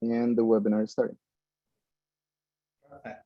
And the webinar is starting. Perfect.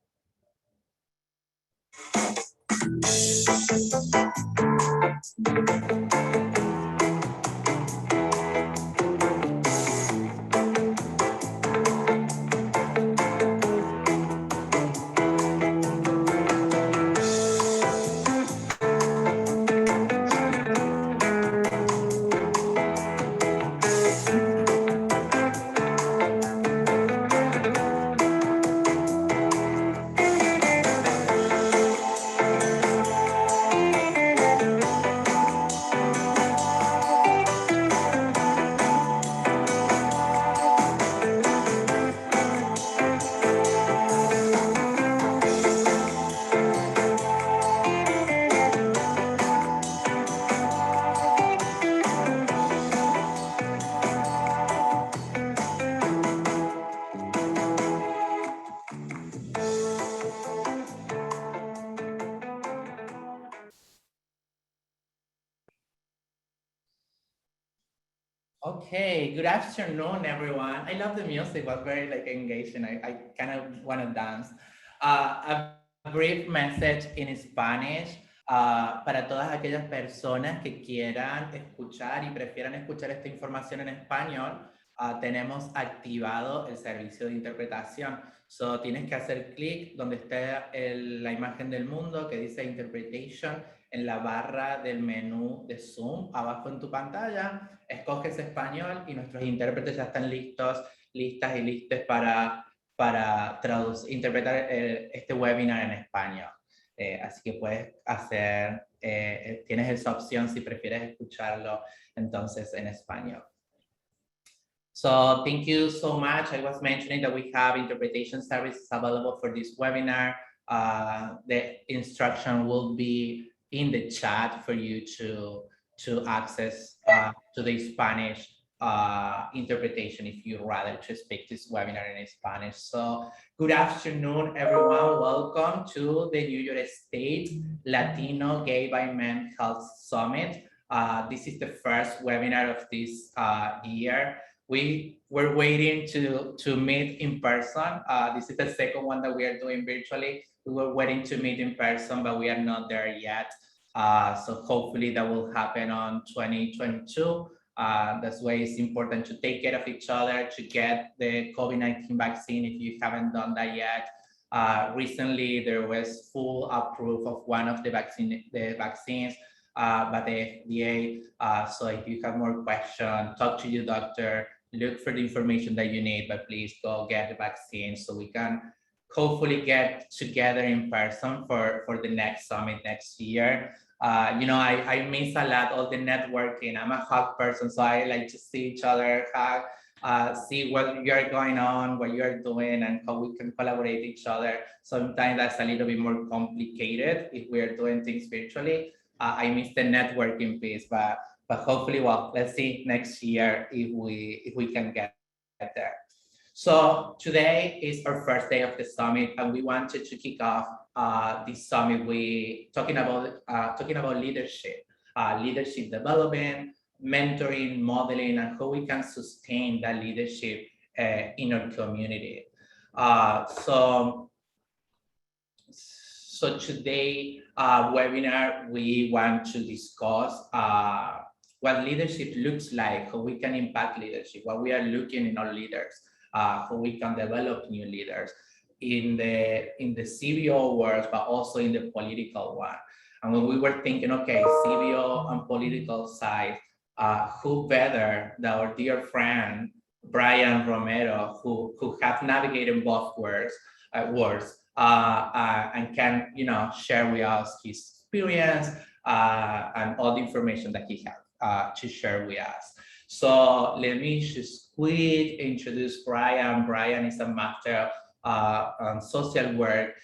Okay, good afternoon, everyone. I love the music, it was very engaging. I kind of want to dance. A brief message in Spanish para todas aquellas personas que quieran escuchar y prefieran escuchar esta información en español. Tenemos activado el servicio de interpretación. So, tienes que hacer clic donde esté la imagen del mundo que dice Interpretation en la barra del menú de Zoom abajo en tu pantalla. Escoges español y nuestros intérpretes ya están listas y listos para interpretar este webinar en español. Así que puedes hacer, tienes esa opción si prefieres escucharlo entonces en español. So thank you so much. I was mentioning that we have interpretation services available for this webinar. The instruction will be in the chat for you to access to the Spanish interpretation if you'd rather to speak this webinar in Spanish. So good afternoon, everyone. Welcome to the New York State Latino Gay by Men Health Summit. This is the first webinar of this year. We were waiting to meet in person. This is the second one that we are doing virtually. We were waiting to meet in person, but we are not there yet. So hopefully that will happen on 2022. That's why it's important to take care of each other, to get the COVID-19 vaccine if you haven't done that yet. Recently, there was full approval of one of the vaccines by the FDA. So if you have more questions, talk to your doctor, look for the information that you need, but please go get the vaccine so we can hopefully get together in person for the next summit next year. You know, I miss a lot all the networking. I'm a hug person, so I like to see each other, hug, see what you're going on, what you're doing, and how we can collaborate each other. Sometimes that's a little bit more complicated if we're doing things virtually. I miss the networking piece, but hopefully, well, let's see next year if we can get there. So today is our first day of the summit, and we wanted to kick off this summit with talking about leadership, leadership development, mentoring, modeling, and how we can sustain that leadership in our community. So today webinar, we want to discuss what leadership looks like, how we can impact leadership, what we are looking in our leaders, how we can develop new leaders in the CBO world, but also in the political one. And when we were thinking, okay, CBO and political side, who better than our dear friend Brian Romero, who have navigated both worlds, and can share with us his experience and all the information that he has to share with us. So let me just quick introduce Brian. Brian is a master on social work.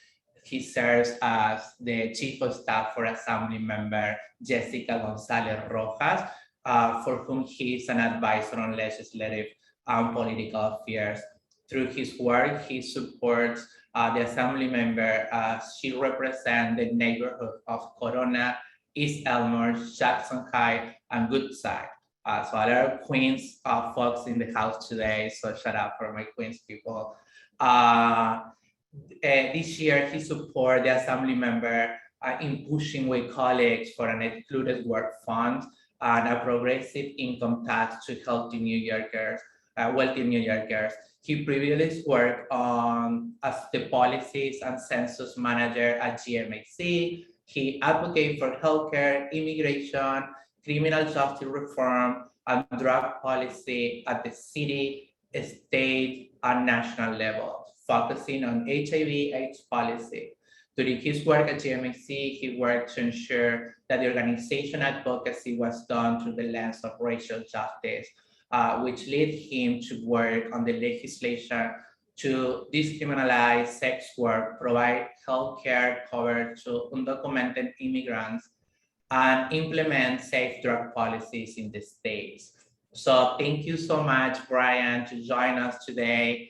He serves as the chief of staff for Assembly member Jessica Gonzalez Rojas, for whom he is an advisor on legislative and political affairs. Through his work, he supports the Assembly member as she represents the neighborhood of Corona, East Elmore, Jackson Heights, and Woodside. So a lot of Queens folks in the house today. So shout out for my Queens people. This year, he supported the assembly member in pushing with colleagues for an excluded work fund and a progressive income tax to healthy New Yorkers, wealthy New Yorkers. He previously worked on as the policies and census manager at GMAC. He advocated for healthcare, immigration, criminal justice reform, and drug policy at the city, state, and national level, focusing on HIV/AIDS policy. During his work at GMAC, he worked to ensure that the organization advocacy was done through the lens of racial justice, which led him to work on the legislation to decriminalize sex work, provide healthcare coverage to undocumented immigrants, and implement safe drug policies in the States. So thank you so much, Brian, to join us today.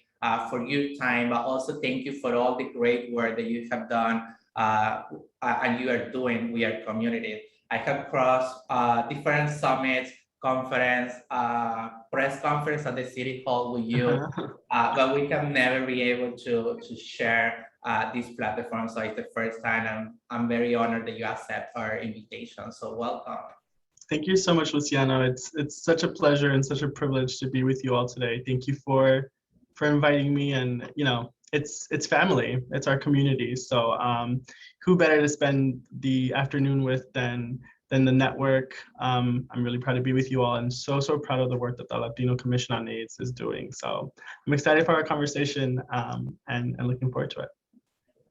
For your time, but also thank you for all the great work that you have done and you are doing with our community. I have crossed different summits, conference, press conference at the City Hall with you, but we can never be able to share this platform. So it's the first time, and I'm very honored that you accept our invitation. So welcome. Thank you so much, Luciano. It's such a pleasure and such a privilege to be with you all today. Thank you for inviting me, and it's family, it's our community. So who better to spend the afternoon with than the network. I'm really proud to be with you all, and so proud of the work that the Latino Commission on AIDS is doing. So I'm excited for our conversation and looking forward to it.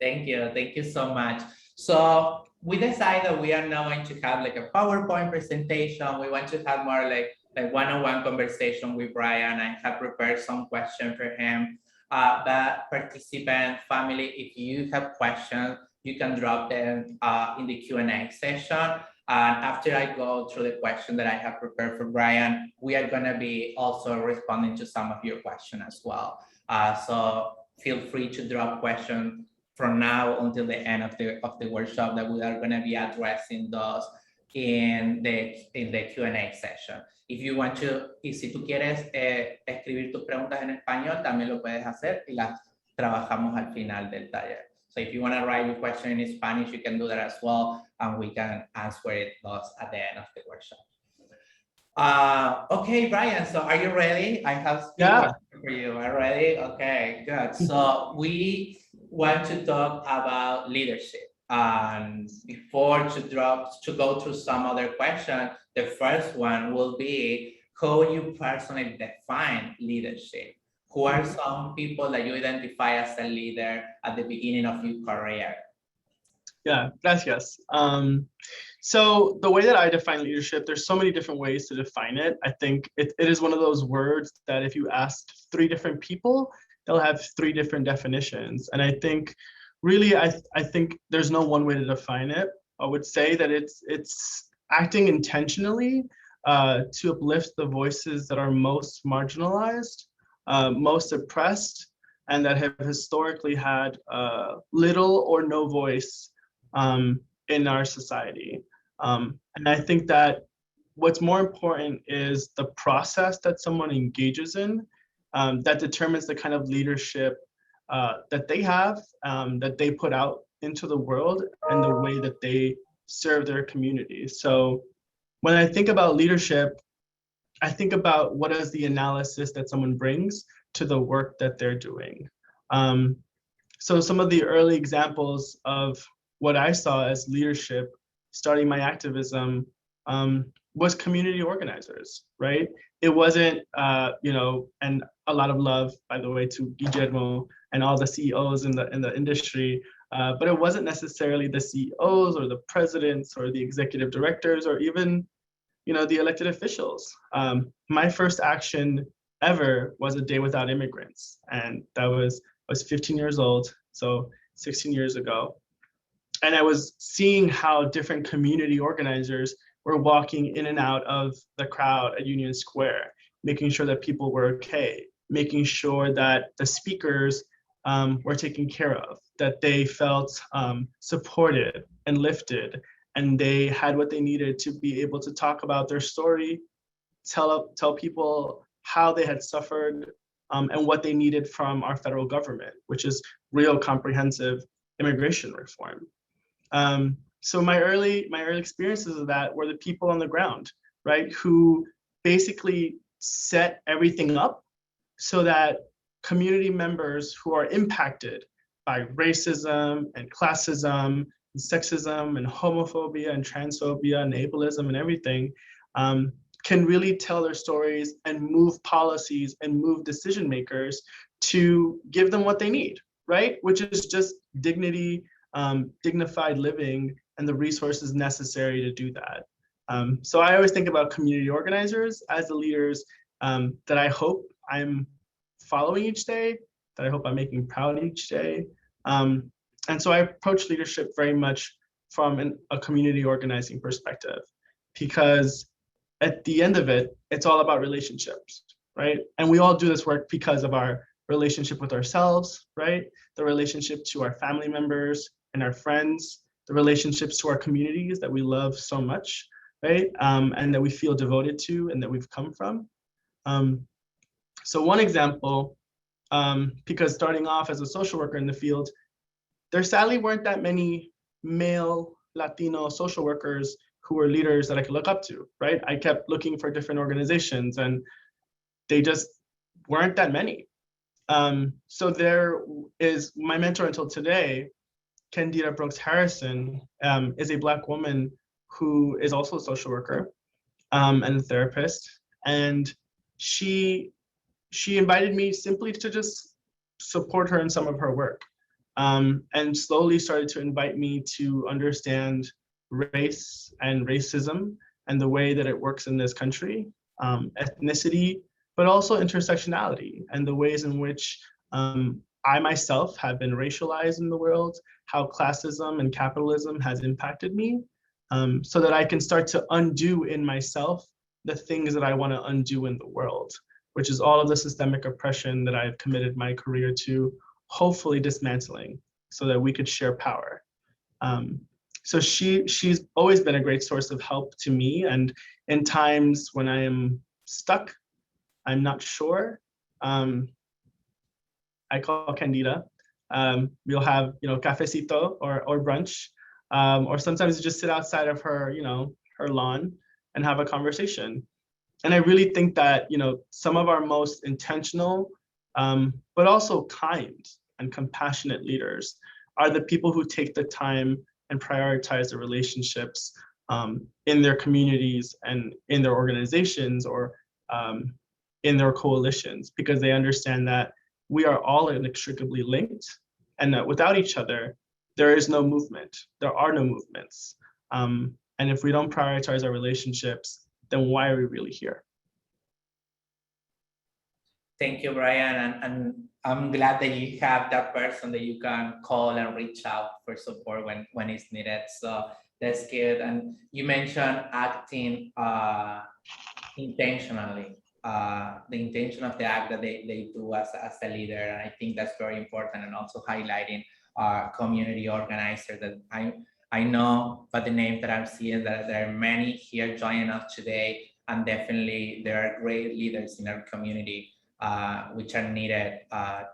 Thank you so much. So we decided that we are now going to have like a PowerPoint presentation. We want to have more like one-on-one conversation with Brian. I have prepared some questions for him. But participant, family, if you have questions, you can drop them in the Q&A session. And after I go through the question that I have prepared for Brian, we are going to be also responding to some of your questions as well. So feel free to drop questions from now until the end of the workshop, that we are going to be addressing those in the Q&A session. If you want to, y si tú quieres escribir tus preguntas en español, también lo puedes hacer y las trabajamos al final del taller. So if you want to write your question in Spanish, you can do that as well, and we can answer those at the end of the workshop. Okay, Brian, so are you ready? I have questions for you. Are you ready? Okay, good. So we want to talk about leadership. And before to go through some other questions, the first one will be, how you personally define leadership? Who are some people that you identify as a leader at the beginning of your career? Yeah, gracias. So the way that I define leadership, there's so many different ways to define it. I think it is one of those words that if you ask 3 different people, they'll have 3 different definitions. And I think really, I think there's no one way to define it. I would say that it's acting intentionally to uplift the voices that are most marginalized, most oppressed, and that have historically had little or no voice in our society. And I think that what's more important is the process that someone engages in that determines the kind of leadership that they have, that they put out into the world, and the way that they serve their community. So when I think about leadership, I think about what is the analysis that someone brings to the work that they're doing. So some of the early examples of what I saw as leadership starting my activism was community organizers, right? It wasn't, and a lot of love, by the way, to Guillermo and all the CEOs in the industry, but it wasn't necessarily the CEOs or the presidents or the executive directors or even, the elected officials. My first action ever was a day without immigrants, and I was 15 years old, so 16 years ago. And I was seeing how different community organizers were walking in and out of the crowd at Union Square, making sure that people were okay, making sure that the speakers were taken care of, that they felt supported and lifted, and they had what they needed to be able to talk about their story tell people how they had suffered and what they needed from our federal government, which is real comprehensive immigration reform. So my early experiences of that were the people on the ground, right, who basically set everything up so that community members who are impacted by racism and classism and sexism and homophobia and transphobia and ableism and everything can really tell their stories and move policies and move decision makers to give them what they need, right? Which is just dignity, dignified living, and the resources necessary to do that. So I always think about community organizers as the leaders that I hope I'm following each day, that I hope I'm making proud each day. And so I approach leadership very much from a community organizing perspective, because at the end of it, it's all about relationships, right? And we all do this work because of our relationship with ourselves, right? The relationship to our family members and our friends, the relationships to our communities that we love so much, right? And that we feel devoted to and that we've come from. So one example, because starting off as a social worker in the field, there sadly weren't that many male Latino social workers who were leaders that I could look up to, right? I kept looking for different organizations and they just weren't that many. So there is my mentor until today, Candida Brooks Harrison, is a Black woman who is also a social worker and a therapist. And she invited me simply to just support her in some of her work, and slowly started to invite me to understand race and racism and the way that it works in this country, ethnicity, but also intersectionality and the ways in which I myself have been racialized in the world, how classism and capitalism has impacted me, so that I can start to undo in myself the things that I want to undo in the world, which is all of the systemic oppression that I've committed my career to, hopefully dismantling so that we could share power. So she's always been a great source of help to me. And in times when I am stuck, I'm not sure, I call Candida. We'll have, cafecito or brunch, or sometimes just sit outside of her, her lawn and have a conversation. And I really think that, some of our most intentional, but also kind and compassionate leaders are the people who take the time and prioritize the relationships in their communities and in their organizations or in their coalitions, because they understand that we are all inextricably linked and that without each other, there is no movement. There are no movements. And if we don't prioritize our relationships, then why are we really here? Thank you, Brian. And I'm glad that you have that person that you can call and reach out for support when it's needed. So that's good. And you mentioned acting intentionally, the intention of the act that they do as a leader. And I think that's very important, and also highlighting community organizer that I know by the names that I'm seeing that there are many here joining us today, and definitely there are great leaders in our community which are needed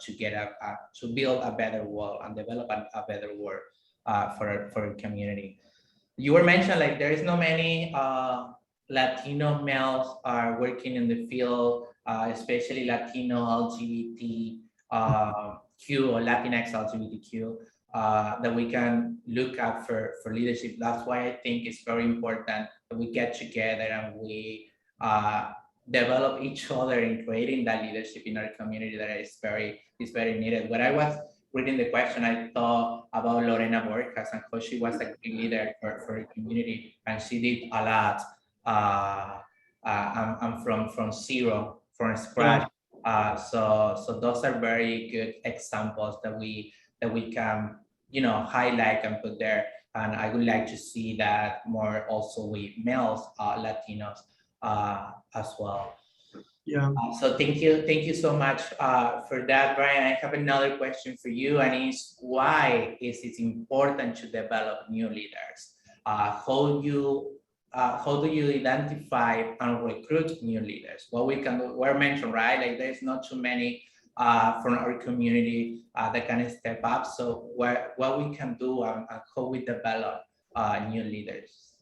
to get to build a better world and develop a better world for our community. You were mentioned like there is no many Latino males are working in the field, especially Latino LGBT Q or Latinx LGBTQ that we can look at for leadership. That's why I think it's very important that we get together and we develop each other in creating that leadership in our community that is very needed. When I was reading the question, I thought about Lorena Borjas and how she was a great leader for her community, and she did a lot. I'm from zero, from scratch. So those are very good examples that we can highlight and put there. And I would like to see that more also with males, Latinos as well. Yeah. So thank you so much for that, Brian. I have another question for you, and is why is it important to develop new leaders? How you how do you identify and recruit new leaders? What we can do, we're mentioned, right? Like there's not too many from our community that can step up. So what we can do and how we develop new leaders.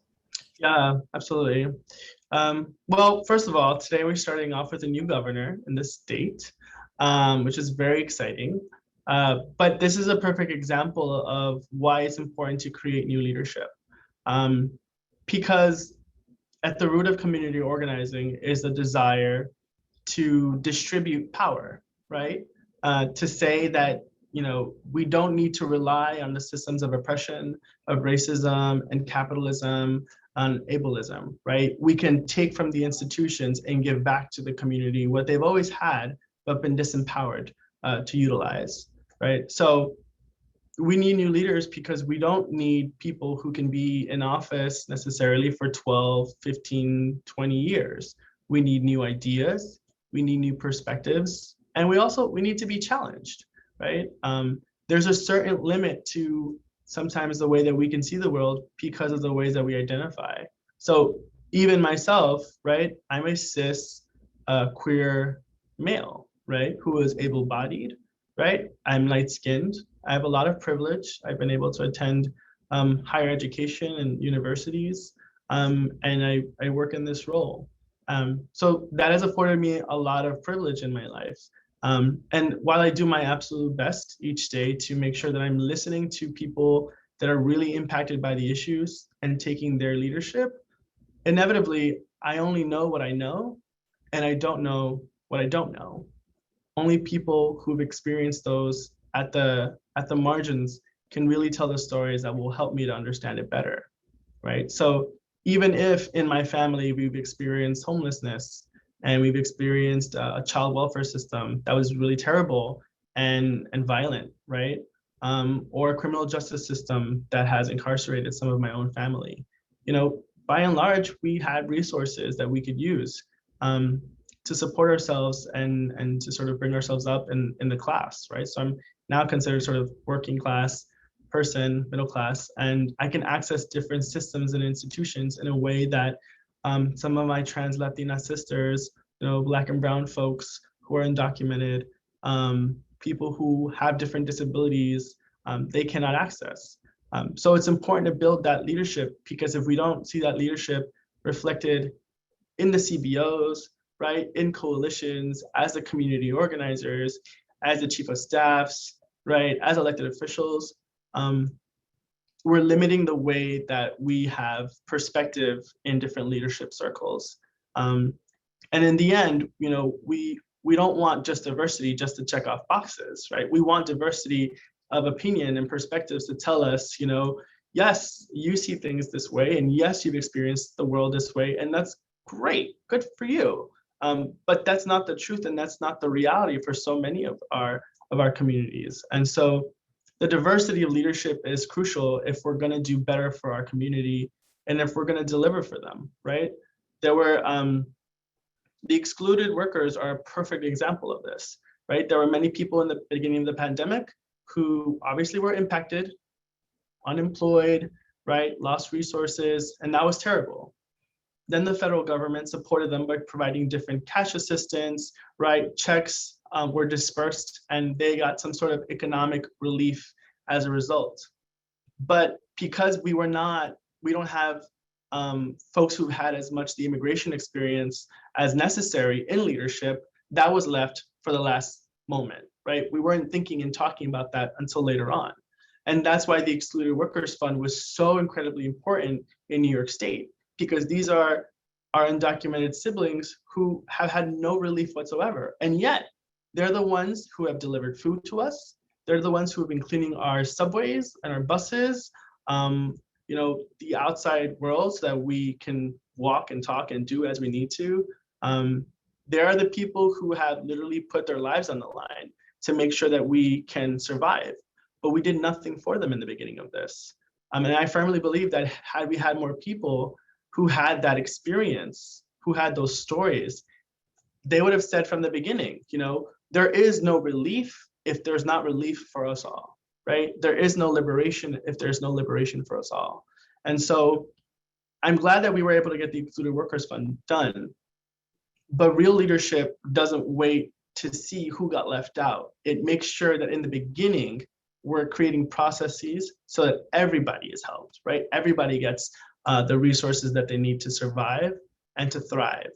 Yeah, absolutely. Well, first of all, today we're starting off with a new governor in the state, which is very exciting. But this is a perfect example of why it's important to create new leadership. Because at the root of community organizing is the desire to distribute power, right? To say that, you know, we don't need to rely on the systems of oppression, of racism and capitalism and ableism, right? We can take from the institutions and give back to the community what they've always had, but been disempowered to utilize, right? So we need new leaders because we don't need people who can be in office necessarily for 12, 15, 20 years. We need new ideas, we need new perspectives, and we need to be challenged, right? There's a certain limit to sometimes the way that we can see the world because of the ways that we identify. So even myself, right? I'm a cis queer male, right? Who is able-bodied, right? I'm light-skinned. I have a lot of privilege. I've been able to attend higher education and universities, and I work in this role. So that has afforded me a lot of privilege in my life. And while I do my absolute best each day to make sure that I'm listening to people that are really impacted by the issues and taking their leadership, inevitably, I only know what I know, and I don't know what I don't know. Only people who've experienced those at the margins can really tell the stories that will help me to understand it better, right? So even if in my family we've experienced homelessness and we've experienced a child welfare system that was really terrible and violent, right? Or a criminal justice system that has incarcerated some of my own family, you know, by and large, we had resources that we could use to support ourselves and to sort of bring ourselves up in the class, right? So I'm now considered sort of working class person, middle class, and I can access different systems and institutions in a way that some of my trans Latina sisters, you know, Black and brown folks who are undocumented, people who have different disabilities, they cannot access. So it's important to build that leadership, because if we don't see that leadership reflected in the CBOs, right, in coalitions, as the community organizers, as the chief of staffs, right, as elected officials, we're limiting the way that we have perspective in different leadership circles. And in the end, you know, we don't want just diversity just to check off boxes, right? We want diversity of opinion and perspectives to tell us, you know, yes, you see things this way, and yes, you've experienced the world this way, and that's great, good for you. But that's not the truth, and that's not the reality for so many of our communities. And so the diversity of leadership is crucial if we're going to do better for our community and if we're going to deliver for them, right? There were the excluded workers are a perfect example of this, right? There were many people in the beginning of the pandemic who obviously were impacted, unemployed, right? Lost resources, and that was terrible. Then the federal government supported them by providing different cash assistance, right? Checks were dispersed and they got some sort of economic relief as a result. But because we don't have folks who've had as much the immigration experience as necessary in leadership, that was left for the last moment, right? We weren't thinking and talking about that until later on. And that's why the Excluded Workers Fund was so incredibly important in New York State, because these are our undocumented siblings who have had no relief whatsoever. And yet they're the ones who have delivered food to us. They're the ones who have been cleaning our subways and our buses, you know, the outside world, so that we can walk and talk and do as we need to. They are the people who have literally put their lives on the line to make sure that we can survive. But we did nothing for them in the beginning of this. And I firmly believe that had we had more people who had that experience, who had those stories, they would have said from the beginning, you know, there is no relief if there's not relief for us all, right? There is no liberation if there's no liberation for us all. And so I'm glad that we were able to get the Excluded Workers Fund done, but real leadership doesn't wait to see who got left out. It makes sure that in the beginning, we're creating processes so that everybody is helped, right? Everybody gets the resources that they need to survive and to thrive.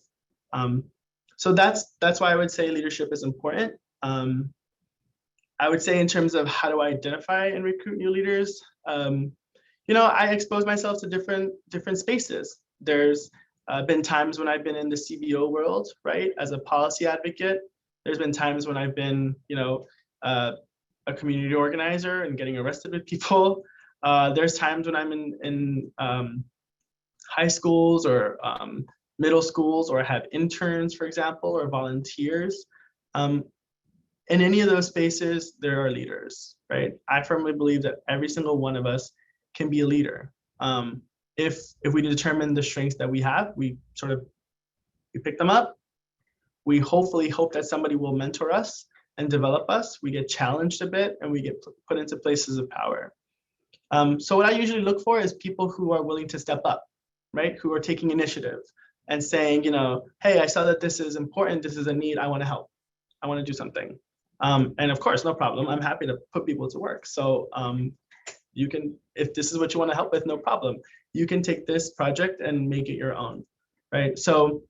So that's why I would say leadership is important. I would say in terms of how do I identify and recruit new leaders, I expose myself to different spaces. There's been times when I've been in the CBO world, right, as a policy advocate. There's been times when I've been, a community organizer and getting arrested with people. There's times when I'm in high schools or middle schools, or have interns, for example, or volunteers. In any of those spaces, there are leaders, right? I firmly believe that every single one of us can be a leader. If we determine the strengths that we have, we pick them up. We hopefully hope that somebody will mentor us and develop us. We get challenged a bit and we get put into places of power. So what I usually look for is people who are willing to step up, right? Who are taking initiative and saying, hey, I saw that this is important, this is a need, I want to help. I want to do something. And of course, no problem. I'm happy to put people to work. So you can, if this is what you want to help with, no problem. You can take this project and make it your own, right? So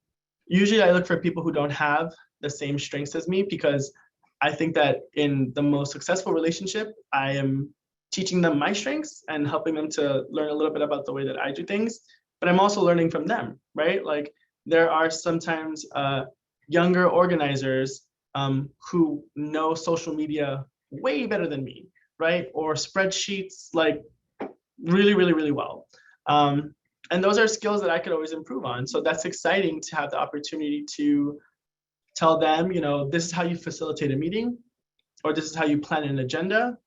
usually I look for people who don't have the same strengths as me, because I think that in the most successful relationship, I am teaching them my strengths and helping them to learn a little bit about the way that I do things, but I'm also learning from them, right? Like there are sometimes younger organizers who know social media way better than me, right? Or spreadsheets like really, really, really well. And those are skills that I could always improve on. So that's exciting to have the opportunity to tell them, this is how you facilitate a meeting, or this is how you plan an agenda,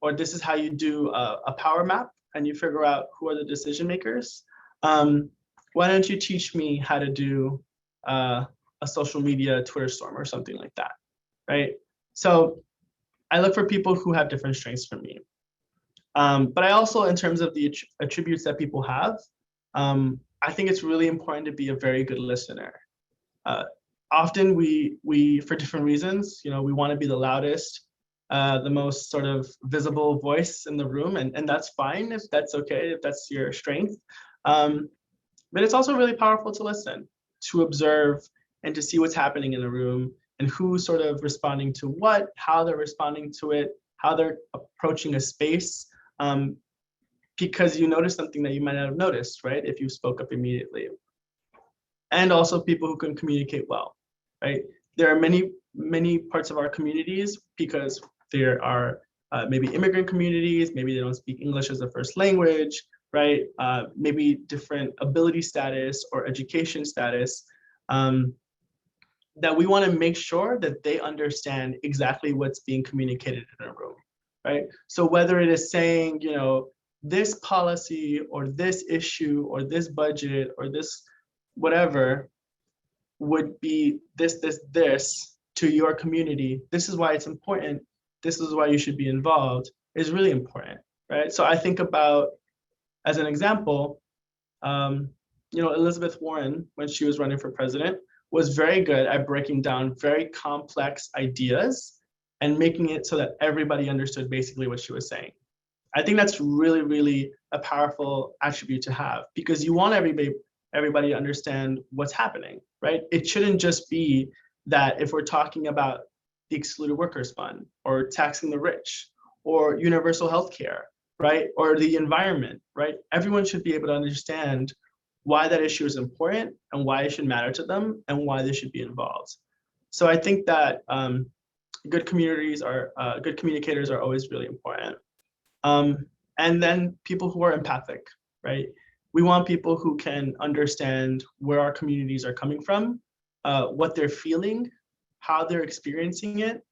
or this is how you do a power map and you figure out who are the decision makers. Why don't you teach me how to do a social media Twitter storm or something like that, right? So I look for people who have different strengths from me. But I also, in terms of the attributes that people have, I think it's really important to be a very good listener. Often we, for different reasons, we want to be the loudest, the most sort of visible voice in the room, and that's fine if that's okay, if that's your strength. But it's also really powerful to listen, to observe, and to see what's happening in the room and who's sort of responding to what, how they're responding to it, how they're approaching a space, because you notice something that you might not have noticed, right, if you spoke up immediately. And also people who can communicate well, right? There are many parts of our communities, because there are maybe immigrant communities, maybe they don't speak English as a first language, right? Maybe different ability status or education status, that we want to make sure that they understand exactly what's being communicated in a room, right? So whether it is saying, this policy or this issue or this budget or this whatever would be this to your community, this is why it's important, this is why you should be involved, is really important, right? So I think about, as an example, Elizabeth Warren, when she was running for president, was very good at breaking down very complex ideas and making it so that everybody understood basically what she was saying. I think that's really, really a powerful attribute to have, because you want everybody to understand what's happening, right? It shouldn't just be that if we're talking about the Excluded Workers Fund or taxing the rich or universal health care, right? Or the environment, right? Everyone should be able to understand why that issue is important and why it should matter to them and why they should be involved. So I think that good communicators are always really important. And then people who are empathic, right? We want people who can understand where our communities are coming from, what they're feeling, how they're experiencing it,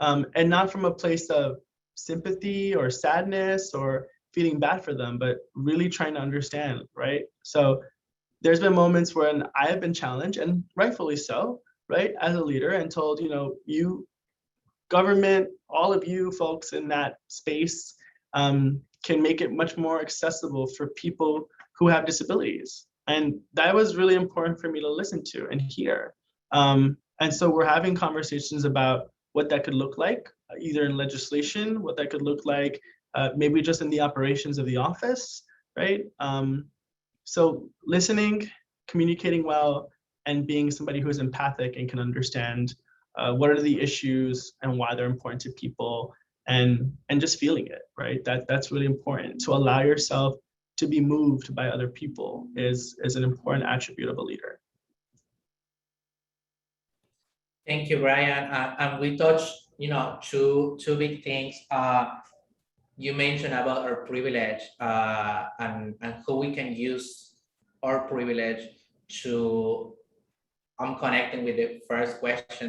and not from a place of sympathy or sadness or feeling bad for them, but really trying to understand, right? So there's been moments when I have been challenged, and rightfully so, right, as a leader, and told, you, government, all of you folks in that space can make it much more accessible for people who have disabilities. And that was really important for me to listen to and hear. And so we're having conversations about what that could look like, either in legislation, what that could look like, maybe just in the operations of the office, right? So listening, communicating well, and being somebody who is empathic and can understand what are the issues and why they're important to people, and just feeling it, right? That's really important. To allow yourself to be moved by other people is an important attribute of a leader. Thank you, Brian. And we touched, two big things. You mentioned about our privilege and how we can use our privilege to. I'm connecting with the first question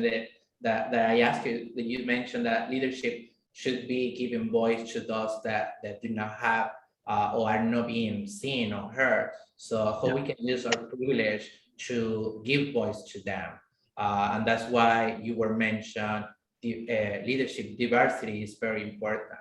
that I asked you. That you mentioned that leadership should be giving voice to those that do not have or are not being seen or heard. So how we can use our privilege to give voice to them. And that's why you were mentioned leadership diversity is very important.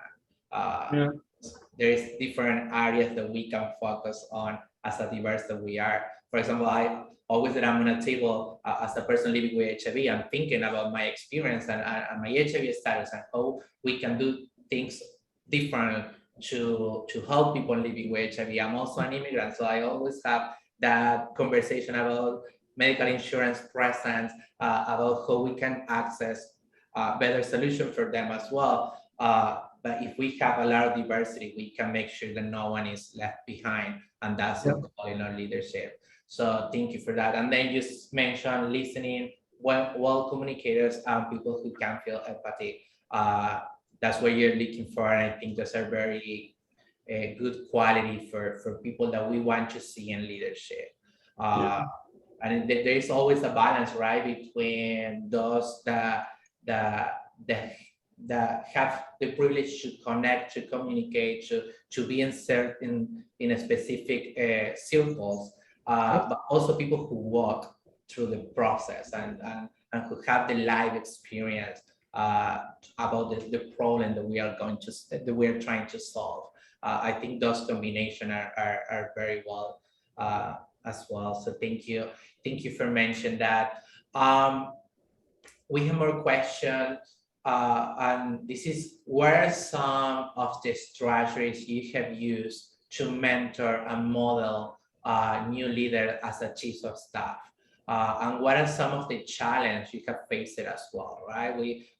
There is different areas that we can focus on as a diverse that we are. For example, I always that I'm on a table as a person living with HIV, I'm thinking about my experience and my HIV status and how we can do things different to help people living with HIV. I'm also an immigrant, so I always have that conversation about medical insurance presence, about how we can access better solution for them as well. But if we have a lot of diversity, we can make sure that no one is left behind, and that's a goal in our leadership. So thank you for that. And then you mentioned listening, well communicators and people who can feel empathy. That's what you're looking for, and I think those are very good quality for people that we want to see in leadership. And there is always a balance, right, between those that have the privilege to connect, to communicate, to be inserted in a specific circles, but also people who walk through the process and who have the live experience about the problem that we are trying to solve. I think those combinations are very well as well. So thank you for mentioning that. We have more questions. And this is, what are some of the strategies you have used to mentor and model new leaders as a chief of staff? And what are some of the challenges you have faced as well, right?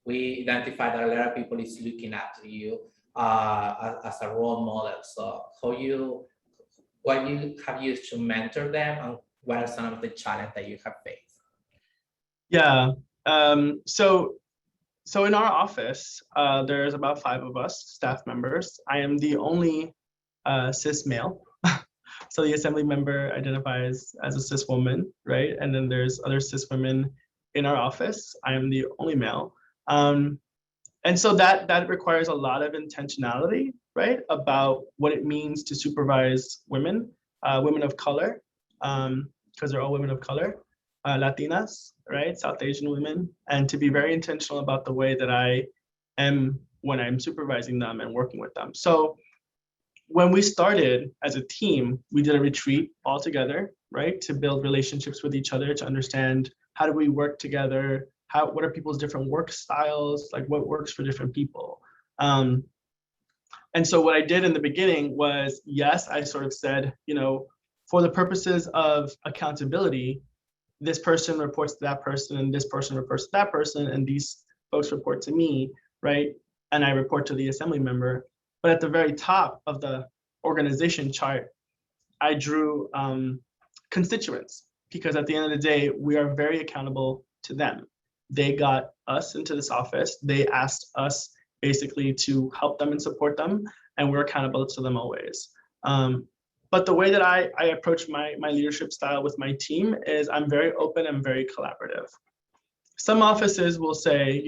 We identified that a lot of people is looking up to you as a role model. So what you have used to mentor them, and what are some of the challenges that you have faced? Yeah. So in our office, there's about 5 of us staff members. I am the only cis male. So the assembly member identifies as a cis woman, right? And then there's other cis women in our office. I am the only male. And so that requires a lot of intentionality, right? About what it means to supervise women, women of color, because they're all women of color, Latinas, right? South Asian women, and to be very intentional about the way that I am when I'm supervising them and working with them. So when we started as a team, we did a retreat all together, right? To build relationships with each other, to understand how do we work together, what are people's different work styles, like what works for different people. And so what I did in the beginning was, yes, I sort of said, for the purposes of accountability, this person reports to that person, and this person reports to that person, and these folks report to me, right? And I report to the assembly member. But at the very top of the organization chart, I drew constituents, because at the end of the day, we are very accountable to them. They got us into this office. They asked us basically to help them and support them, and we're accountable to them always. But the way that I approach my leadership style with my team is I'm very open and very collaborative. Some offices will say,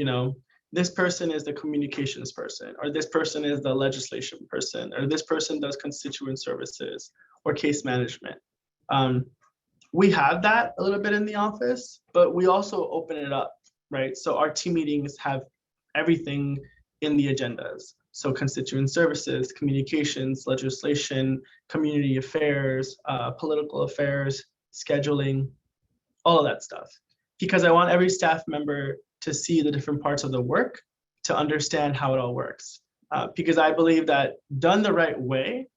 this person is the communications person, or this person is the legislation person, or this person does constituent services or case management. We have that a little bit in the office, but we also open it up, right? So our team meetings have everything in the agendas. So constituent services, communications, legislation, community affairs, political affairs, scheduling, all of that stuff. Because I want every staff member to see the different parts of the work, to understand how it all works. Because I believe that done the right way,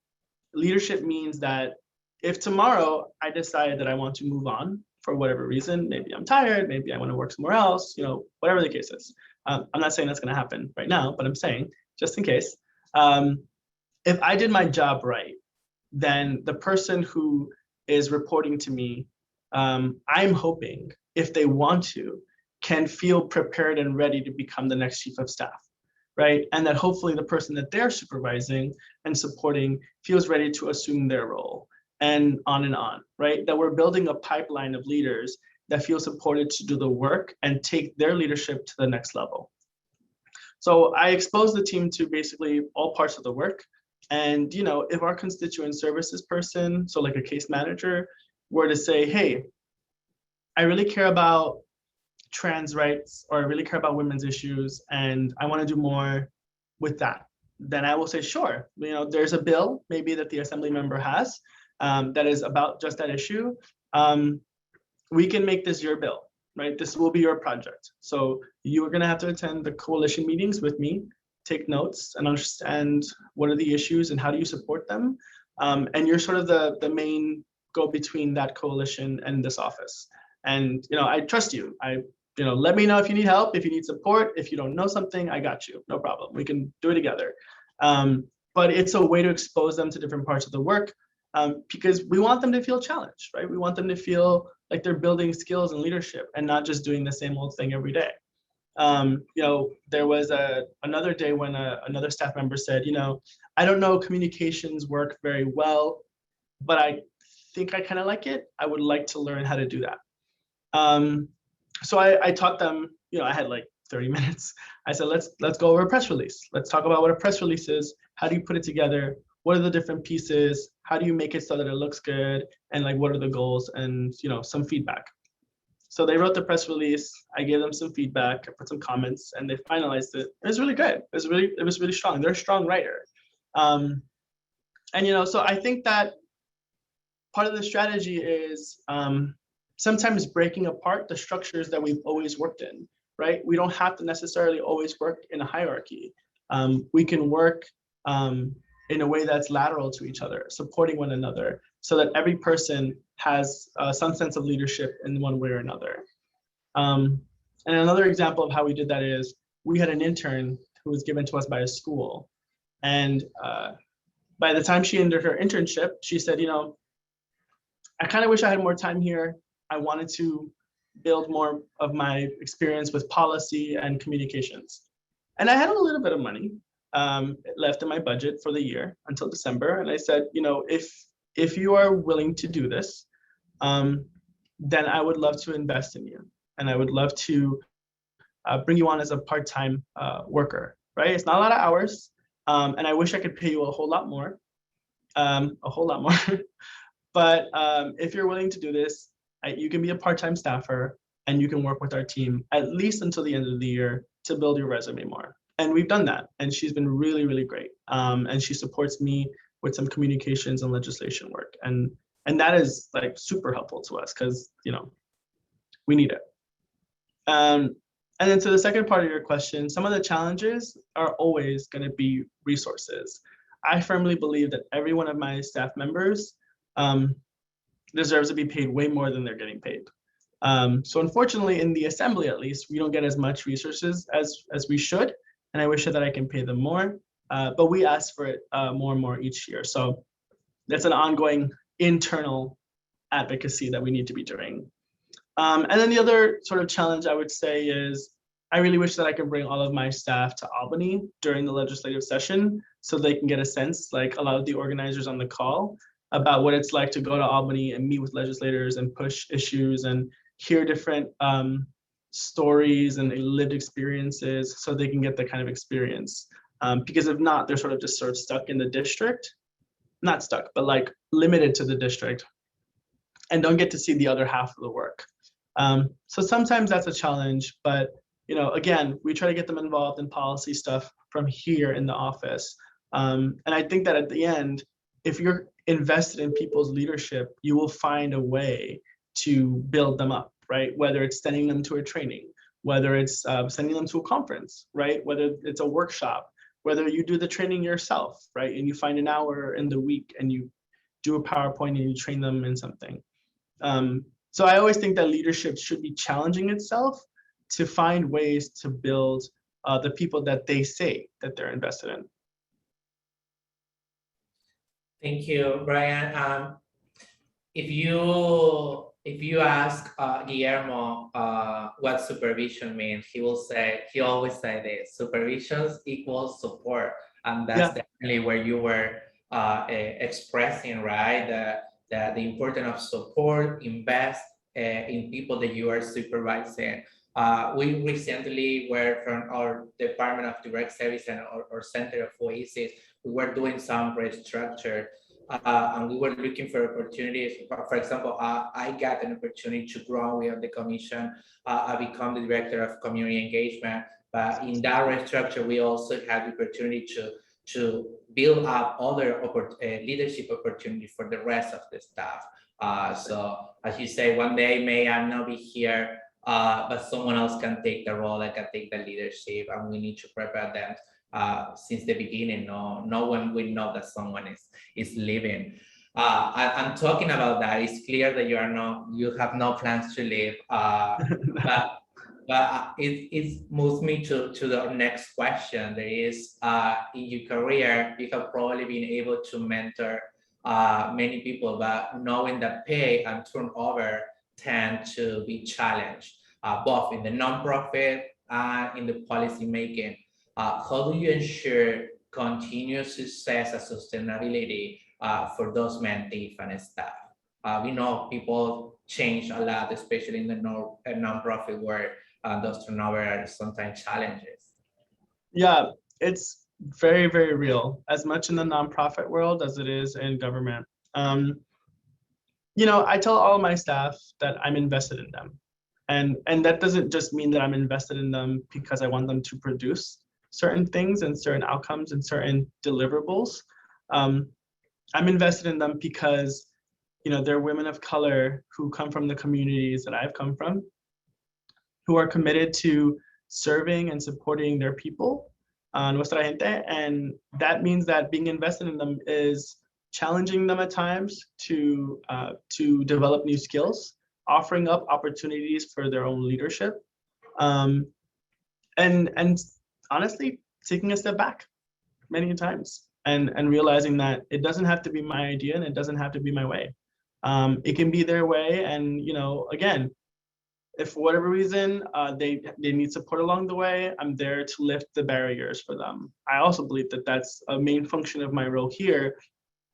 leadership means that if tomorrow I decide that I want to move on for whatever reason, maybe I'm tired, maybe I want to work somewhere else, whatever the case is. I'm not saying that's going to happen right now, but I'm saying just in case. If I did my job right, then the person who is reporting to me, I'm hoping, if they want to, can feel prepared and ready to become the next chief of staff, right? And that hopefully the person that they're supervising and supporting feels ready to assume their role, and on, right? That we're building a pipeline of leaders that feel supported to do the work and take their leadership to the next level. So I expose the team to basically all parts of the work. And if our constituent services person, so like a case manager, were to say, hey, I really care about trans rights, or I really care about women's issues, and I want to do more with that, then I will say, sure, there's a bill maybe that the assembly member has that is about just that issue. We can make this your bill, right? This will be your project. So you are going to have to attend the coalition meetings with me, take notes, and understand what are the issues and how do you support them. And you're sort of the main go-between that coalition and this office. And I trust you. Let me know if you need help, if you need support, if you don't know something, I got you, no problem. We can do it together. But it's a way to expose them to different parts of the work, because we want them to feel challenged, right? We want them to feel like they're building skills and leadership and not just doing the same old thing every day. There was another day when another staff member said, I don't know communications work very well, but I think I kind of like it. I would like to learn how to do that. So I taught them, I had like 30 minutes. I said, let's go over a press release. Let's talk about what a press release is. How do you put it together? What are the different pieces? How do you make it so that it looks good? And like, what are the goals? And some feedback. So they wrote the press release. I gave them some feedback. I put some comments, and they finalized it. It was really good. It was really strong. They're a strong writer. And so I think that part of the strategy is sometimes breaking apart the structures that we've always worked in, right? We don't have to necessarily always work in a hierarchy. We can work in a way that's lateral to each other, supporting one another, so that every person has some sense of leadership in one way or another. And another example of how we did that is we had an intern who was given to us by a school. And by the time she ended her internship, she said, I kind of wish I had more time here. I wanted to build more of my experience with policy and communications. And I had a little bit of money left in my budget for the year until December. And I said, if you are willing to do this, then I would love to invest in you. And I would love to bring you on as a part-time worker, right? It's not a lot of hours. And I wish I could pay you a whole lot more. But if you're willing to do this, you can be a part-time staffer and you can work with our team at least until the end of the year to build your resume more. And we've done that. And she's been really, really great. And she supports me with some communications and legislation work. And that is like super helpful to us because, we need it. And then to the second part of your question, some of the challenges are always going to be resources. I firmly believe that every one of my staff members deserves to be paid way more than they're getting paid. So unfortunately, in the assembly, at least, we don't get as much resources as we should. And I wish that I can pay them more, but we ask for it more and more each year. So that's an ongoing internal advocacy that we need to be doing. And then the other sort of challenge I would say is, I really wish that I could bring all of my staff to Albany during the legislative session so they can get a sense, like a lot of the organizers on the call, about what it's like to go to Albany and meet with legislators and push issues and hear different stories and lived experiences so they can get the kind of experience. Because if not, they're sort of stuck in the district, not stuck, but like limited to the district and don't get to see the other half of the work. So sometimes that's a challenge, but again, we try to get them involved in policy stuff from here in the office. And I think that at the end, if you're invested in people's leadership, you will find a way to build them up, right? Whether it's sending them to a training, whether it's sending them to a conference, right? Whether it's a workshop, whether you do the training yourself, right? And you find an hour in the week and you do a PowerPoint and you train them in something. So I always think that leadership should be challenging itself to find ways to build the people that they say that they're invested in. Thank you, Brian. If you ask Guillermo what supervision means, he always say this: supervision equals support, and that's definitely where you were expressing, right? The importance of support, invest in people that you are supervising. We recently were from our Department of Direct Service and our Center of Oasis, we were doing some restructure and we were looking for opportunities. For example, I got an opportunity to grow with the commission. I become the Director of Community Engagement, but in that restructure, we also had the opportunity to build up other leadership opportunities for the rest of the staff. So as you say, one day may I not be here, but someone else can take the role, I can take the leadership, and we need to prepare them since the beginning. No one will know that someone is leaving. I'm talking about that. It's clear that you have no plans to leave, but it moves me to the next question. There is, in your career, you have probably been able to mentor many people, but knowing that pay and turnover tend to be challenged, both in the nonprofit and in the policy making. How do you ensure continuous success and sustainability for those mentees and staff? We know people change a lot, especially in the nonprofit where those turnover are sometimes challenges. Yeah, it's very, very real, as much in the nonprofit world as it is in government. I tell all my staff that I'm invested in them. And that doesn't just mean that I'm invested in them because I want them to produce certain things and certain outcomes and certain deliverables. I'm invested in them because, they're women of color who come from the communities that I've come from, who are committed to serving and supporting their people, Nuestra gente. And that means that being invested in them is challenging them at times to develop new skills, offering up opportunities for their own leadership, and honestly, taking a step back many times and realizing that it doesn't have to be my idea and it doesn't have to be my way. It can be their way. And, again, if for whatever reason they need support along the way, I'm there to lift the barriers for them. I also believe that that's a main function of my role here,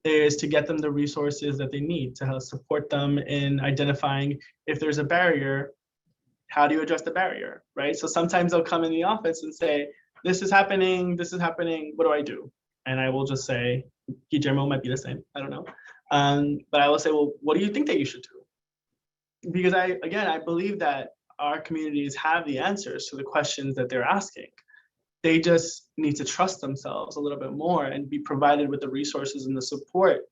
is to get them the resources that they need to help support them in identifying if there's a barrier, how do you address the barrier, right? So sometimes they'll come in the office and say, this is happening, what do I do? And I will just say, Guillermo might be the same, I don't know. But I will say, well, what do you think that you should do? Because I believe that our communities have the answers to the questions that they're asking. They just need to trust themselves a little bit more and be provided with the resources and the support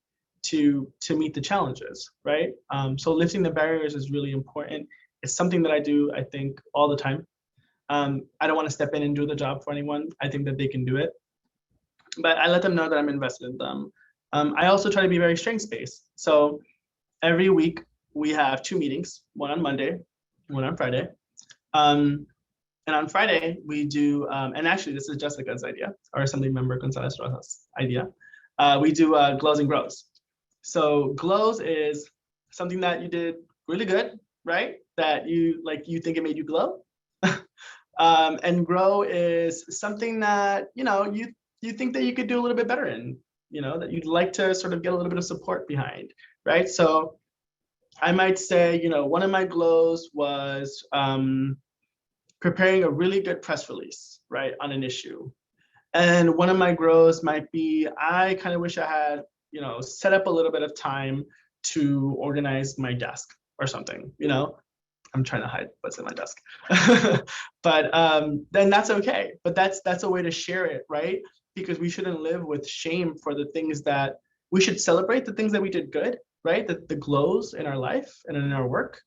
to meet the challenges, right? So lifting the barriers is really important. It's something that I do, I think, all the time. I don't want to step in and do the job for anyone. I think that they can do it. But I let them know that I'm invested in them. I also try to be very strengths-based. So every week we have 2 meetings, one on Monday, one on Friday. And on Friday, we do, and actually this is Jessica's idea, our Assembly Member Gonzalez Rosa's idea. We do glows and grows. So glows is something that you did really good, right? That you think it made you glow. And grow is something that, you think that you could do a little bit better in, that you'd like to sort of get a little bit of support behind, right? So I might say, one of my glows was, preparing a really good press release, right, on an issue. And one of my grows might be, I kind of wish I had, set up a little bit of time to organize my desk or something, I'm trying to hide what's in my desk. But then that's okay. But that's a way to share it, right? Because we shouldn't live with shame for the things that we should celebrate, the things that we did good, right? The glows in our life and in our work.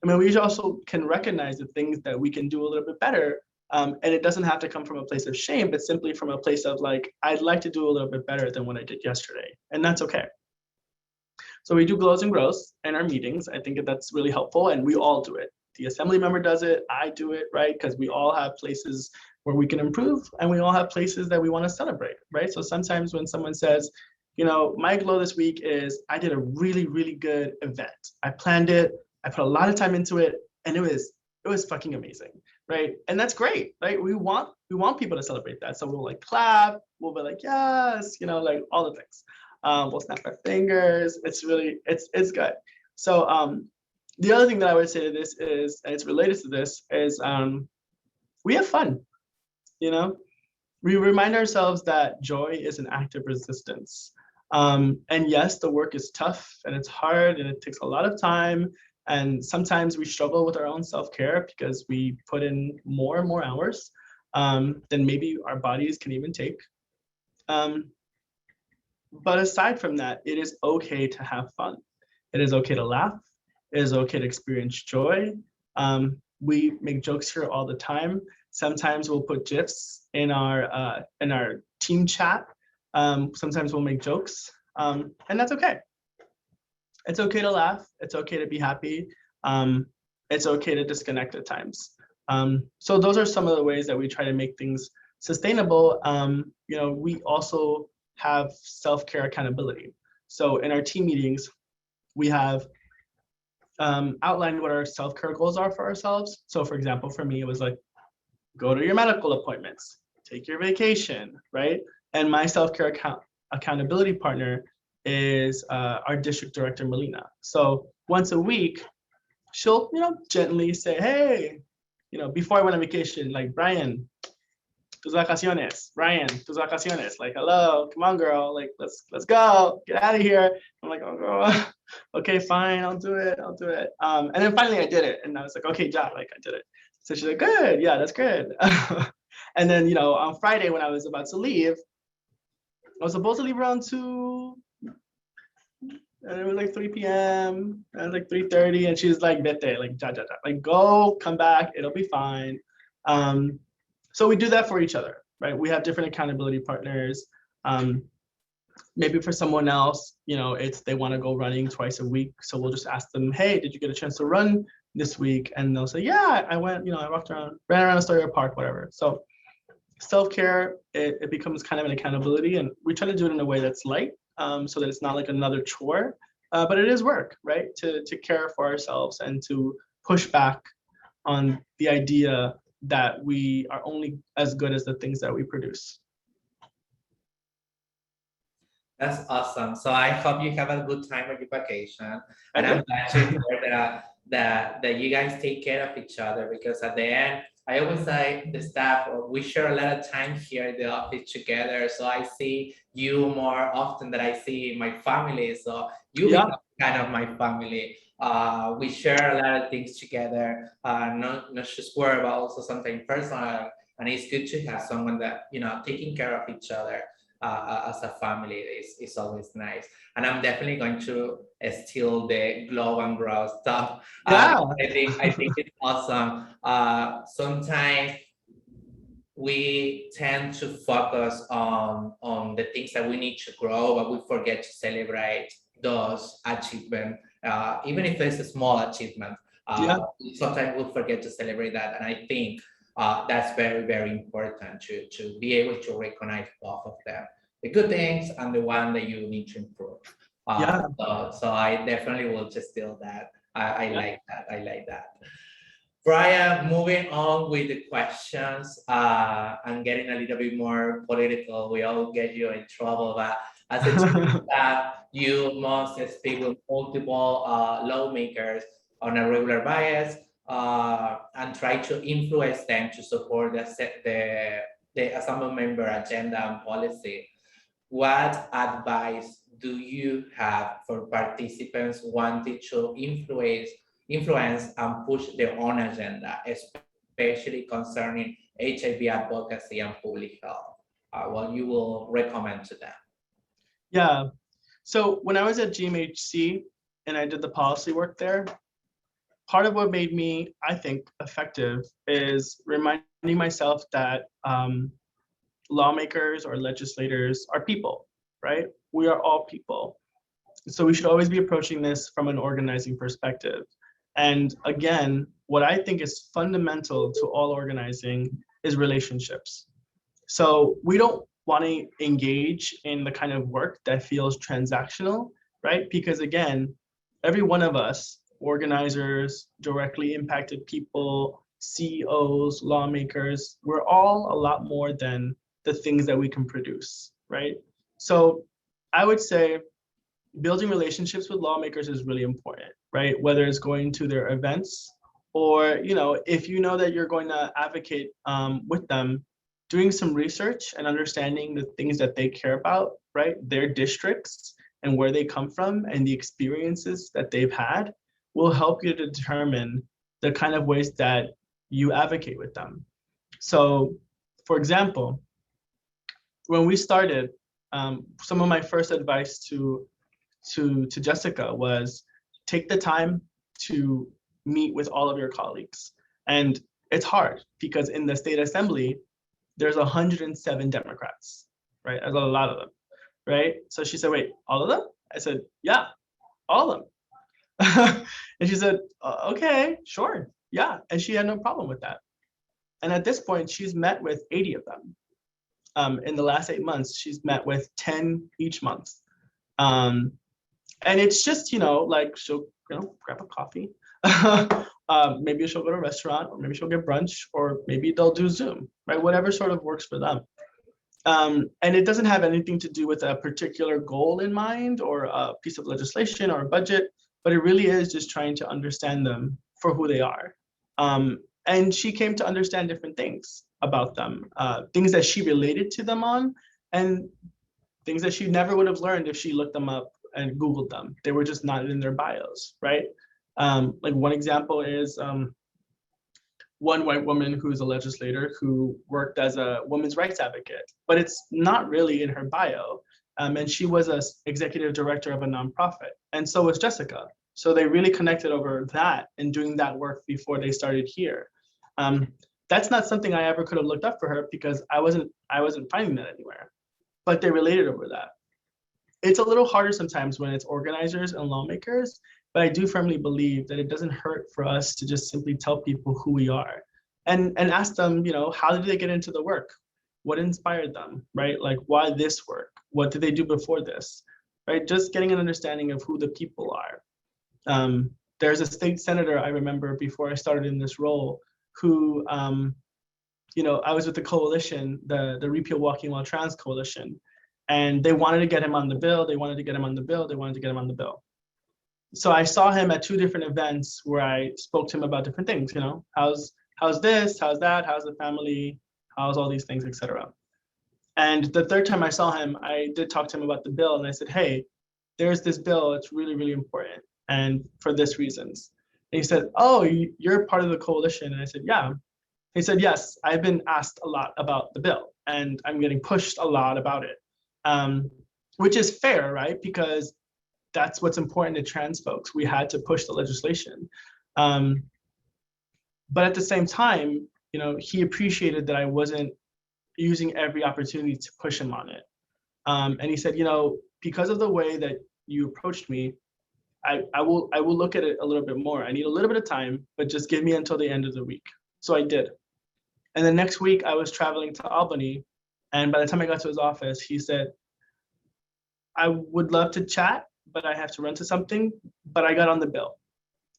I mean, we also can recognize the things that we can do a little bit better. And it doesn't have to come from a place of shame, but simply from a place of like, I'd like to do a little bit better than what I did yesterday. And that's okay. So we do glows and grows in our meetings. I think that's really helpful, and we all do it. The assembly member does it, I do it, right? Because we all have places where we can improve, and we all have places that we want to celebrate, right? So sometimes when someone says, you know, my glow this week is I did a really, really good event. I planned it, I put a lot of time into it, and it was fucking amazing, right? And that's great, right? We want people to celebrate that. So we'll like clap, we'll be like, yes, you know, like all the things. We'll snap our fingers. It's really, it's good. So the other thing that I would say to this is, and it's related to this, is we have fun, you know? We remind ourselves that joy is an act of resistance. And yes, the work is tough and it's hard and it takes a lot of time. And sometimes we struggle with our own self-care because we put in more and more hours than maybe our bodies can even take. But aside from that, it is okay to have fun. It is okay to laugh. It is okay to experience joy. We make jokes here all the time. Sometimes we'll put GIFs in our team chat. Sometimes we'll make jokes, and that's okay. It's okay to laugh. It's okay to be happy. It's okay to disconnect at times. So those are some of the ways that we try to make things sustainable. You know, we also have self-care accountability. So in our team meetings, we have outlined what our self-care goals are for ourselves. So for example, for me, it was like, go to your medical appointments, take your vacation, right? And my self-care accountability partner is our district director, Melina. So once a week, she'll, you know, gently say, hey, you know, before I went on vacation, like, Brian, tus vacaciones, Ryan, tus vacaciones, like, hello, come on, girl, like, let's go, get out of here. I'm like, oh, girl, okay, fine, I'll do it. And then finally I did it, and I was like, okay, Ja, like, I did it. So she's like, good, yeah, that's good. And then, you know, on Friday when I was about to leave, I was supposed to leave around 2, and it was like 3 p.m. and like 3:30, and she's like, vete, like, ja, like, go, come back, it'll be fine. So we do that for each other, right? We have different accountability partners. Maybe for someone else, you know, it's they want to go running twice a week. So we'll just ask them, hey, did you get a chance to run this week? And they'll say, yeah, I went, you know, I walked around, ran around Astoria Park, whatever. So self-care, it becomes kind of an accountability, and we try to do it in a way that's light, so that it's not like another chore, but it is work, right? To care for ourselves and to push back on the idea that we are only as good as the things that we produce. That's awesome. So I hope you have a good time on your vacation. And I'm glad to hear that you guys take care of each other, because at the end, I always say the staff, we share a lot of time here in the office together. So I see you more often than I see my family. So you become kind of my family. We share a lot of things together, not just work, but also something personal. And it's good to have someone that, you know, taking care of each other as a family is always nice. And I'm definitely going to steal the glow and grow stuff. I think it's awesome. Sometimes we tend to focus on the things that we need to grow, but we forget to celebrate those achievements, even if it's a small achievement. Sometimes we forget to celebrate that, and I think that's very, very important to be able to recognize both of them, the good things and the one that you need to improve. So I definitely will just steal that. I like that. Brian, moving on with the questions and getting a little bit more political. We all get you in trouble, but as a team staff, you must speak with multiple lawmakers on a regular basis and try to influence them to support the assembly member agenda and policy. What advice do you have for participants wanting to influence influence and push their own agenda, especially concerning HIV advocacy and public health? What you will recommend to them? Yeah. So when I was at GMHC and I did the policy work there, part of what made me, I think, effective is reminding myself that lawmakers or legislators are people, right? We are all people. So we should always be approaching this from an organizing perspective. And again, what I think is fundamental to all organizing is relationships. So we don't want to engage in the kind of work that feels transactional, right? Because again, every one of us, organizers, directly impacted people, CEOs, lawmakers, we're all a lot more than the things that we can produce, right? So I would say building relationships with lawmakers is really important, right? Whether it's going to their events or, if you know that you're going to advocate with them, doing some research and understanding the things that they care about, right? Their districts and where they come from and the experiences that they've had will help you to determine the kind of ways that you advocate with them. So, for example, when we started, some of my first advice to Jessica was take the time to meet with all of your colleagues. And it's hard because in the state assembly, there's 107 Democrats, right? There's a lot of them, right? So she said, wait, all of them? I said, yeah, all of them. And she said, okay, sure, yeah. And she had no problem with that. And at this point, she's met with 80 of them. In the last 8 months, she's met with 10 each month. And it's just, like she'll, grab a coffee. Maybe she'll go to a restaurant, or maybe she'll get brunch, or maybe they'll do Zoom, right? Whatever sort of works for them. And it doesn't have anything to do with a particular goal in mind or a piece of legislation or a budget, but it really is just trying to understand them for who they are. And she came to understand different things about them, things that she related to them on, and things that she never would have learned if she looked them up and Googled them. They were just not in their bios, right? Like one example is one white woman who's a legislator who worked as a women's rights advocate, but it's not really in her bio. And she was an executive director of a nonprofit, and so was Jessica. So they really connected over that and doing that work before they started here. That's not something I ever could have looked up for her because I wasn't finding that anywhere, but they related over that. It's a little harder sometimes when it's organizers and lawmakers, but I do firmly believe that it doesn't hurt for us to just simply tell people who we are and ask them, how did they get into the work? What inspired them, right? Like, why this work? What did they do before this, right? Just getting an understanding of who the people are. There's a state senator I remember before I started in this role who, I was with the coalition, the Repeal Walking While Trans Coalition, and they wanted to get him on the bill. They wanted to get him on the bill. They wanted to get him on the bill. So I saw him at 2 different events where I spoke to him about different things, how's this, how's that, how's the family, how's all these things, etc. And the third time I saw him, I did talk to him about the bill, and I said, hey, there's this bill, it's really, really important, and for this reasons. And he said, oh, you're part of the coalition. And I said, yeah. He said, yes, I've been asked a lot about the bill, and I'm getting pushed a lot about it, which is fair, right? Because that's what's important to trans folks. We had to push the legislation. But at the same time, he appreciated that I wasn't using every opportunity to push him on it. And he said, because of the way that you approached me, I will look at it a little bit more. I need a little bit of time, but just give me until the end of the week. So I did. And the next week I was traveling to Albany. And by the time I got to his office, he said, I would love to chat, but I have to run to something, but I got on the bill.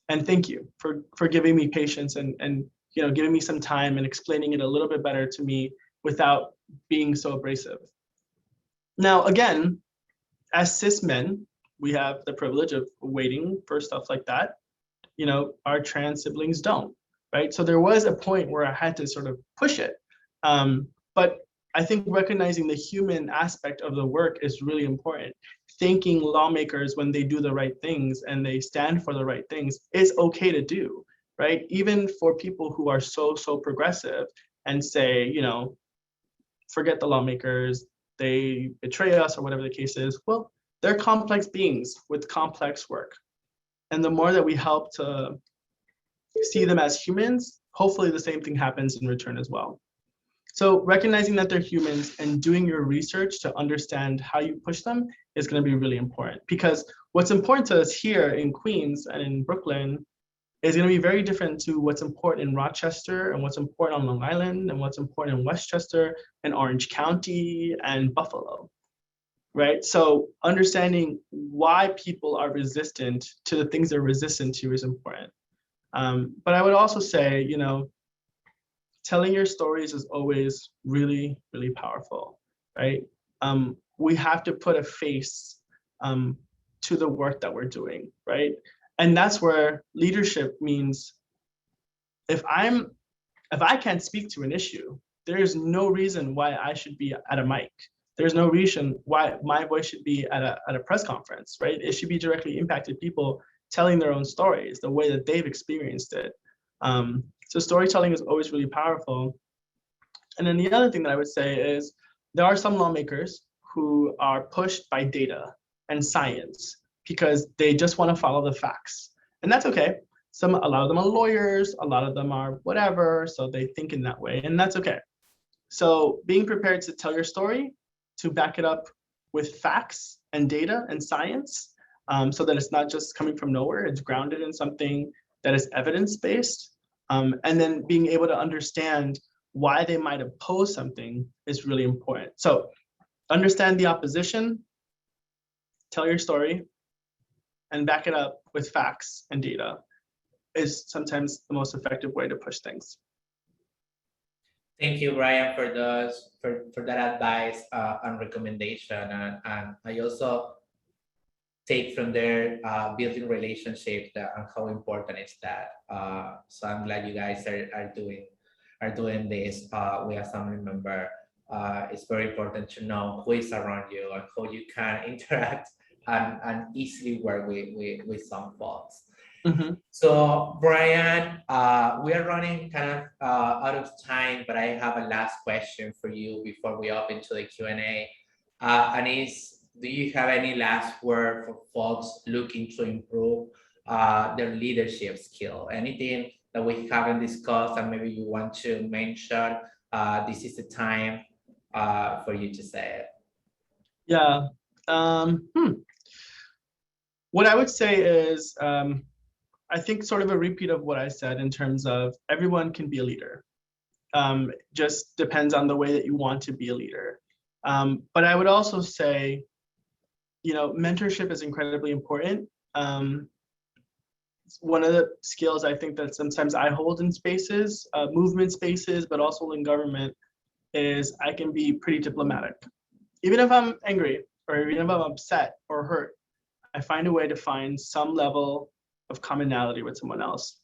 And thank you for giving me patience and giving me some time and explaining it a little bit better to me without being so abrasive. Now, again, as cis men, we have the privilege of waiting for stuff like that. Our trans siblings don't, right? So there was a point where I had to sort of push it. But I think recognizing the human aspect of the work is really important. Thanking lawmakers when they do the right things and they stand for the right things is okay to do, right? Even for people who are so progressive and say, you know, forget the lawmakers, they betray us or whatever the case is. Well, they're complex beings with complex work. And the more that we help to see them as humans, hopefully the same thing happens in return as well. So recognizing that they're humans and doing your research to understand how you push them is going to be really important, because what's important to us here in Queens and in Brooklyn is going to be very different to what's important in Rochester and what's important on Long Island and what's important in Westchester and Orange County and Buffalo, right? So understanding why people are resistant to the things they're resistant to is important. But I would also say, you know, telling your stories is always really powerful, right? We have to put a face to the work that we're doing, right? And that's where leadership means if I can't speak to an issue, there's no reason why I should be at a mic. There's no reason why my voice should be at a press conference, right? It should be directly impacted people telling their own stories, the way that they've experienced it. So storytelling is always really powerful. And then the other thing that I would say is there are some lawmakers who are pushed by data and science because they just want to follow the facts. And that's okay. A lot of them are lawyers, a lot of them are whatever, so they think in that way, and that's okay. So being prepared to tell your story, to back it up with facts and data and science, so that it's not just coming from nowhere, it's grounded in something that is evidence-based, and then being able to understand why they might oppose something is really important. So understand the opposition, tell your story, and back it up with facts and data is sometimes the most effective way to push things. Thank you, Brian, for those for that advice and recommendation. And I also take from there building relationships and how important is that. So I'm glad you guys are doing this. We as family member, it's very important to know who is around you and how you can interact and easily work with some folks. Mm-hmm. So Brian, we are running kind of out of time, but I have a last question for you before we open to the Q&A. And do you have any last word for folks looking to improve their leadership skill? Anything that we haven't discussed and maybe you want to mention? This is the time for you to say it. Yeah. What I would say is, I think sort of a repeat of what I said in terms of everyone can be a leader. Just depends on the way that you want to be a leader. But I would also say, you know, mentorship is incredibly important. One of the skills I think that sometimes I hold in spaces, movement spaces, but also in government, is I can be pretty diplomatic. Even if I'm angry or even if I'm upset or hurt, I find a way to find some level of commonality with someone else.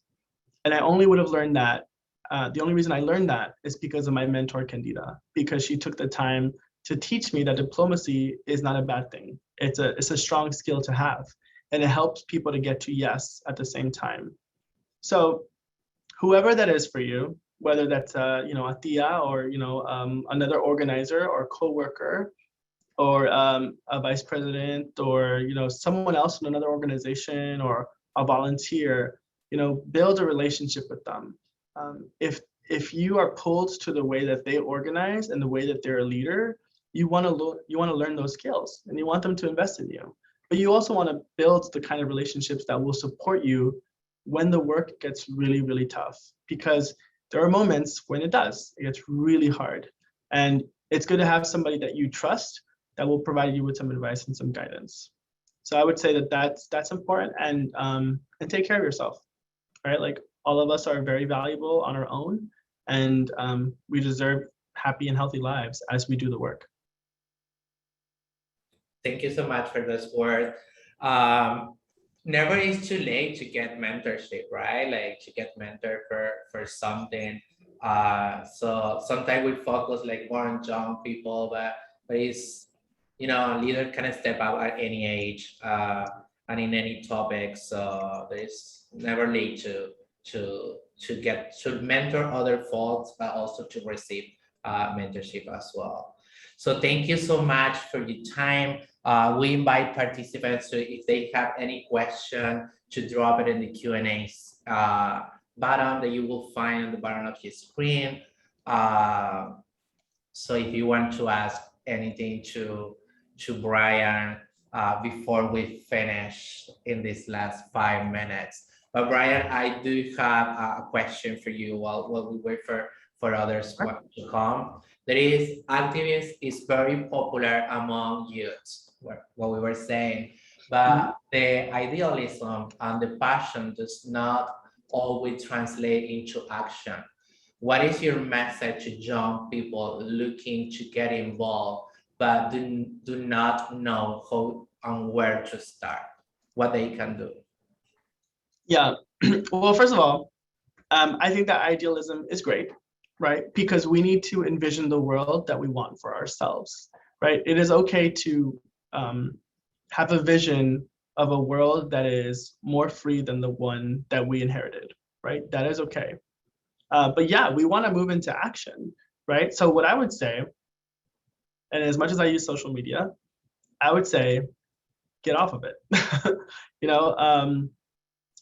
And I only would have learned that, the only reason I learned that is because of my mentor, Candida, because she took the time to teach me that diplomacy is not a bad thing. It's a strong skill to have, and it helps people to get to yes at the same time. So whoever that is for you, whether that's you know, a tia or you know, another organizer or coworker, or a vice president, or you know, someone else in another organization, or a volunteer, you know, build a relationship with them. If you are pulled to the way that they organize and the way that they're a leader, you want to learn those skills and you want them to invest in you. But you also want to build the kind of relationships that will support you when the work gets really tough, because there are moments when it gets really hard, and it's good to have somebody that you trust that will provide you with some advice and some guidance. So I would say that that's important, and take care of yourself, right? Like, all of us are very valuable on our own, and we deserve happy and healthy lives as we do the work. Thank you so much for this word. Never is too late to get mentorship, right? Like to get mentored for something. So sometimes we focus like more on young people, but it's, you know, leader can step up at any age and in any topic. So there's never late to get to mentor other folks, but also to receive mentorship as well. So thank you so much for your time. We invite participants to, if they have any question, to drop it in the Q&A button that you will find on the bottom of your screen. So if you want to ask anything to Brian before we finish in these last 5 minutes. But Brian, I do have a question for you while we wait for others to come. That is, activism is very popular among youth, what we were saying, but the idealism and the passion does not always translate into action. What is your message to young people looking to get involved, but do not know how and where to start, what they can do? Yeah, well, first of all, I think that idealism is great, right? Because we need to envision the world that we want for ourselves, right? It is okay to have a vision of a world that is more free than the one that we inherited, right? That is okay. But yeah, we want to move into action, right? So what I would say, and as much as I use social media, I would say, get off of it. You know,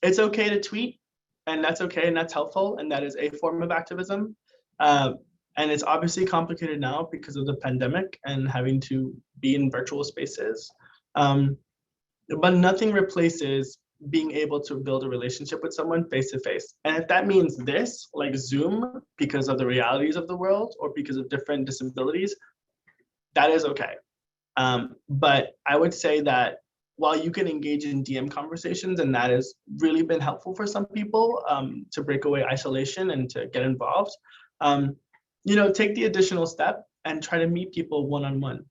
it's okay to tweet, and that's okay, and that's helpful, and that is a form of activism. And it's obviously complicated now because of the pandemic and having to be in virtual spaces. But nothing replaces being able to build a relationship with someone face to face. And if that means this, like Zoom, because of the realities of the world or because of different disabilities, that is okay. But I would say that while you can engage in DM conversations, and that has really been helpful for some people to break away isolation and to get involved, you know, take the additional step and try to meet people one-on-one.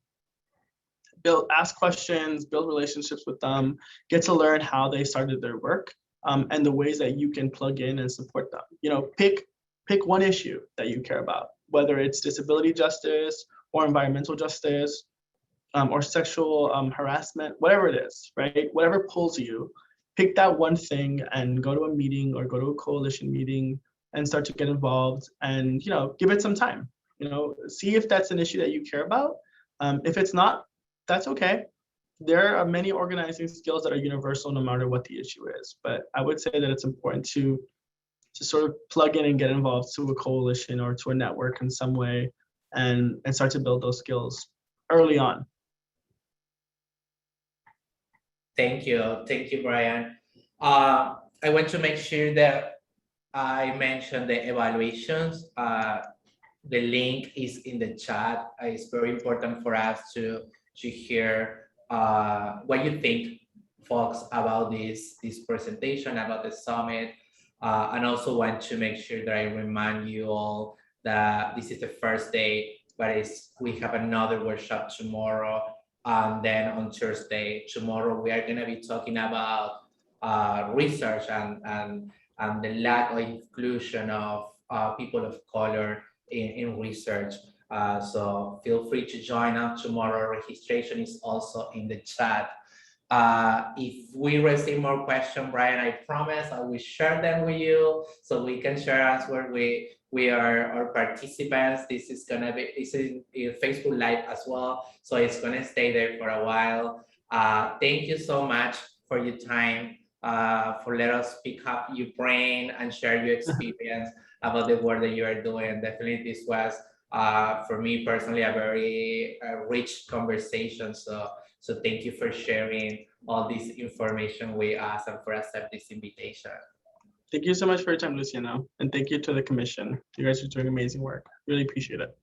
Ask questions, build relationships with them, get to learn how they started their work, and the ways that you can plug in and support them. You know, pick one issue that you care about, whether it's disability justice or environmental justice, or sexual harassment, whatever it is, right? Whatever pulls you, pick that one thing and go to a meeting or go to a coalition meeting and start to get involved and, you know, give it some time. You know, see if that's an issue that you care about. If it's not, that's okay. There are many organizing skills that are universal no matter what the issue is. But I would say that it's important to sort of plug in and get involved to a coalition or to a network in some way and start to build those skills early on. Thank you, Brian. I want to make sure that I mentioned the evaluations. The link is in the chat. It's very important for us to hear what you think, folks, about this presentation, about the summit, and also want to make sure that I remind you all that this is the first day, but we have another workshop tomorrow. And then on Thursday, tomorrow, we are going to be talking about research and the lack of inclusion of people of color in research. So feel free to join us tomorrow. Registration is also in the chat. If we receive more questions, Brian, I promise I will share them with you so we can share us where we are our participants. This is gonna be, it's in Facebook Live as well, so it's gonna stay there for a while. Thank you so much for your time, for let us pick up your brain and share your experience about the work that you are doing. Definitely, this was for me personally a very rich conversation. So thank you for sharing all this information with us and for accepting this invitation. Thank you so much for your time, Luciano. And thank you to the commission. You guys are doing amazing work. Really appreciate it.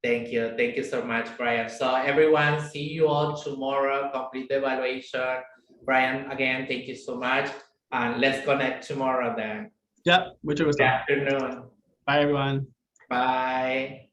Thank you. Thank you so much, Brian. So everyone, see you all tomorrow, complete the evaluation. Brian, again, thank you so much. And let's connect tomorrow then. Yeah, mucho gusto. Good afternoon. Bye, everyone. Bye.